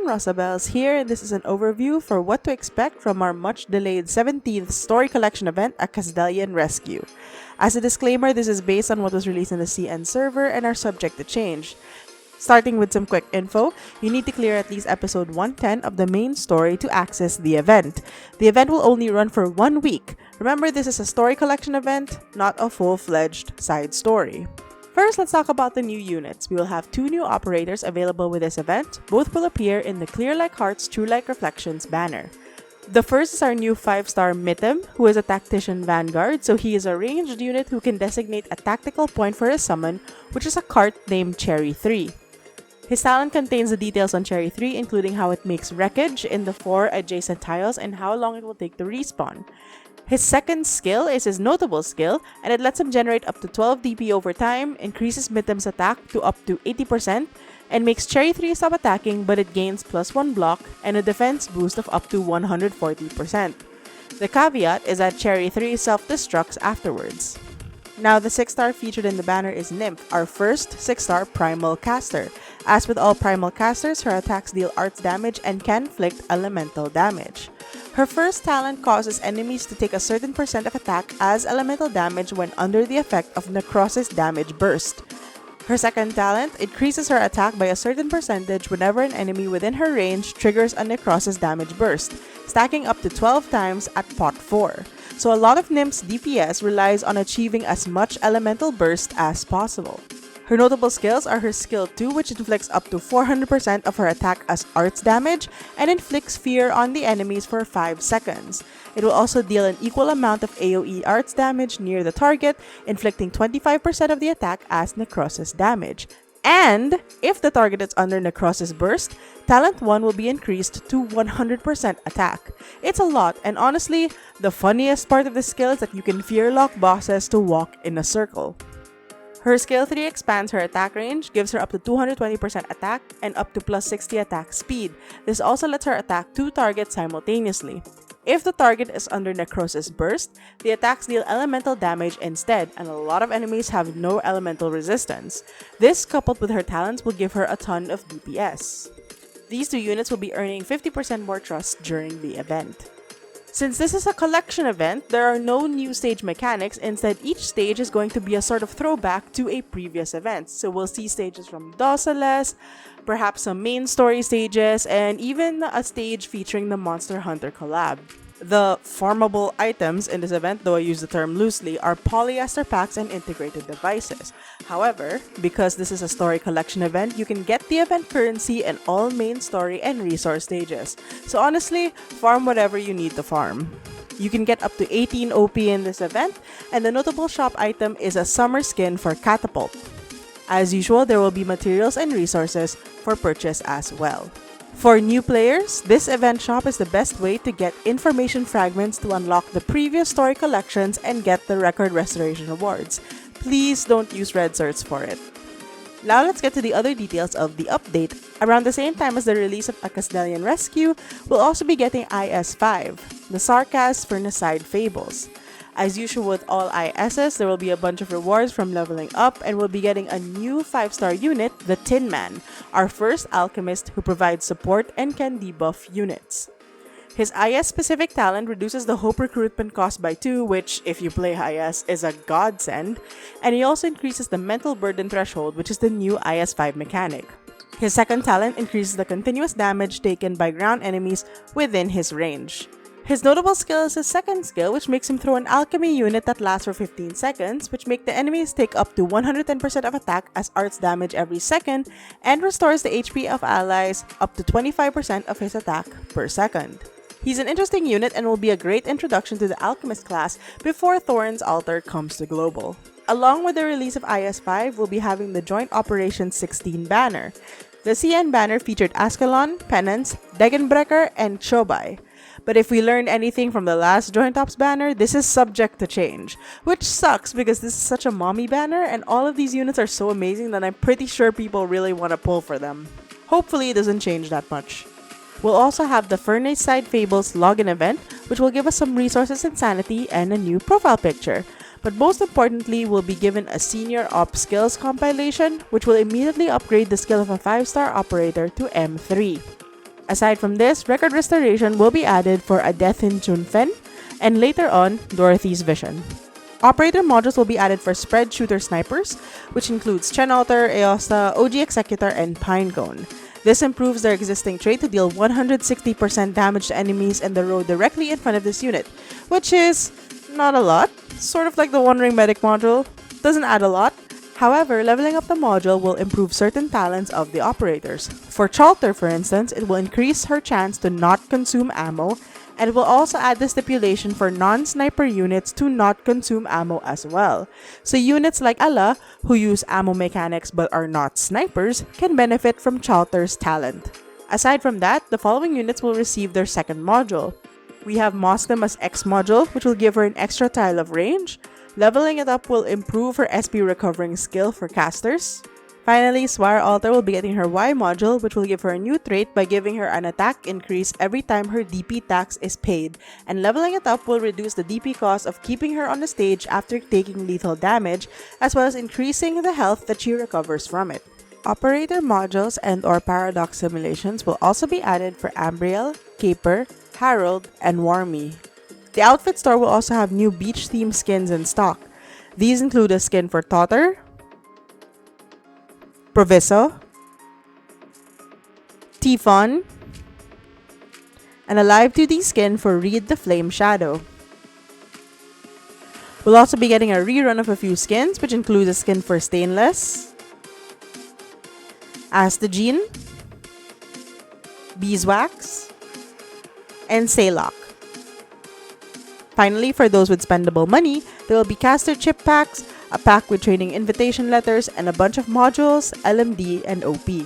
everyone, Rosabel's here, and this is an overview for what to expect from our much-delayed 17th Story Collection event, a Kazdelian Rescue. As a disclaimer, this is based on what was released in the CN server and are subject to change. Starting with some quick info, you need to clear at least episode 110 of the main story to access the event. The event will only run for 1 week. Remember, this is a story collection event, not a full-fledged side story. First, let's talk about the new units. We will have 2 new operators available with this event. Both will appear in the Clear Like Hearts, True Like Reflections banner. The first is our new 5-star Mitim, who is a Tactician Vanguard, so he is a ranged unit who can designate a tactical point for his summon, which is a cart named Cherry 3. His talent contains the details on Cherry 3, including how it makes wreckage in the 4 adjacent tiles and how long it will take to respawn. His second skill is his notable skill, and it lets him generate up to 12 DP over time, increases Mitim's attack to up to 80%, and makes Cherry 3 stop attacking, but it gains +1 block and a defense boost of up to 140%. The caveat is that Cherry 3 self-destructs afterwards. Now, the 6-star featured in the banner is Nymph, our first 6-star Primal Caster. As with all Primal Casters, her attacks deal arts damage and can inflict elemental damage. Her first talent causes enemies to take a certain percent of attack as elemental damage when under the effect of Necrosis damage burst. Her second talent increases her attack by a certain percentage whenever an enemy within her range triggers a Necrosis damage burst, stacking up to 12 times at pot 4. So a lot of Nymph's DPS relies on achieving as much elemental burst as possible. Her notable skills are her skill 2, which inflicts up to 400% of her attack as arts damage and inflicts fear on the enemies for 5 seconds. It will also deal an equal amount of AoE arts damage near the target, inflicting 25% of the attack as necrosis damage. And if the target is under necrosis burst, talent 1 will be increased to 100% attack. It's a lot, and honestly, the funniest part of this skill is that you can fear lock bosses to walk in a circle. Her skill 3 expands her attack range, gives her up to 220% attack, and up to +60 attack speed. This also lets her attack 2 targets simultaneously. If the target is under Necrosis Burst, the attacks deal elemental damage instead, and a lot of enemies have no elemental resistance. This, coupled with her talents, will give her a ton of DPS. These 2 units will be earning 50% more trust during the event. Since this is a collection event, there are no new stage mechanics. Instead, each stage is going to be a sort of throwback to a previous event. So we'll see stages from Dawsonless, perhaps some main story stages, and even a stage featuring the Monster Hunter collab. The farmable items in this event, though I use the term loosely, are polyester packs and integrated devices. However, because this is a story collection event, you can get the event currency in all main story and resource stages. So honestly, farm whatever you need to farm. You can get up to 18 OP in this event, and the notable shop item is a summer skin for Catapult. As usual, there will be materials and resources for purchase as well. For new players, this event shop is the best way to get information fragments to unlock the previous story collections and get the record restoration rewards. Please don't use red certs for it. Now let's get to the other details of the update. Around the same time as the release of a Kazdelian Rescue, we'll also be getting IS5, the Sarkaz Furnace-side Fables. As usual with all ISs, there will be a bunch of rewards from leveling up, and we'll be getting a new 5-star unit, the Tin Man, our first alchemist who provides support and can debuff units. His IS-specific talent reduces the hope recruitment cost by 2, which, if you play IS, is a godsend, and he also increases the mental burden threshold, which is the new IS5 mechanic. His second talent increases the continuous damage taken by ground enemies within his range. His notable skill is his second skill, which makes him throw an alchemy unit that lasts for 15 seconds, which make the enemies take up to 110% of attack as arts damage every second, and restores the HP of allies up to 25% of his attack per second. He's an interesting unit and will be a great introduction to the Alchemist class before Thorin's Altar comes to global. Along with the release of IS5, we'll be having the Joint Operations 16 banner. The CN banner featured Ascalon, Penance, Degenbrecher, and Chobai. But if we learned anything from the last Joint Ops banner, this is subject to change. Which sucks because this is such a mommy banner and all of these units are so amazing that I'm pretty sure people really want to pull for them. Hopefully it doesn't change that much. We'll also have the Furnace Side Fables login event, which will give us some resources and sanity and a new profile picture. But most importantly, we'll be given a Senior Ops Skills compilation, which will immediately upgrade the skill of a 5-star operator to M3. Aside from this, record restoration will be added for a death in Chunfen, and later on, Dorothy's Vision. Operator modules will be added for spread shooter snipers, which includes Chen Alter, Aosta, OG Executor, and Pinecone. This improves their existing trait to deal 160% damage to enemies in the row directly in front of this unit, which is not a lot, sort of like the One Ring Medic module, doesn't add a lot. However, leveling up the module will improve certain talents of the operators. For Chalter, for instance, it will increase her chance to not consume ammo, and it will also add the stipulation for non-sniper units to not consume ammo as well. So units like Ala, who use ammo mechanics but are not snipers, can benefit from Chalter's talent. Aside from that, the following units will receive their second module. We have Muslim as X module, which will give her an extra tile of range. Leveling it up will improve her SP recovering skill for casters. Finally, Swire Alter will be getting her Y module, which will give her a new trait by giving her an attack increase every time her DP tax is paid, and leveling it up will reduce the DP cost of keeping her on the stage after taking lethal damage, as well as increasing the health that she recovers from it. Operator modules and/or paradox simulations will also be added for Ambriel, Caper, Harold, and Warmy. The outfit store will also have new beach-themed skins in stock. These include a skin for Totter, Proviso, Tifon, and a live 2D skin for Reed the Flame Shadow. We'll also be getting a rerun of a few skins, which includes a skin for Stainless, Astogene, Beeswax, and Saylock. Finally, for those with spendable money, there will be caster chip packs, a pack with training invitation letters, and a bunch of modules, LMD, and OP.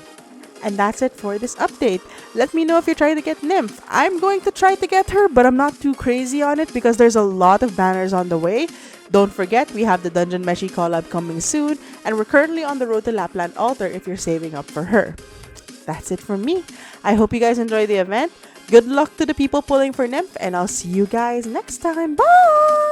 And that's it for this update. Let me know if you're trying to get Nymph. I'm going to try to get her, but I'm not too crazy on it because there's a lot of banners on the way. Don't forget, we have the Dungeon Meshi collab coming soon, and we're currently on the road to Lapland Altar if you're saving up for her. That's it from me. I hope you guys enjoy the event. Good luck to the people pulling for Nymph, and I'll see you guys next time. Bye!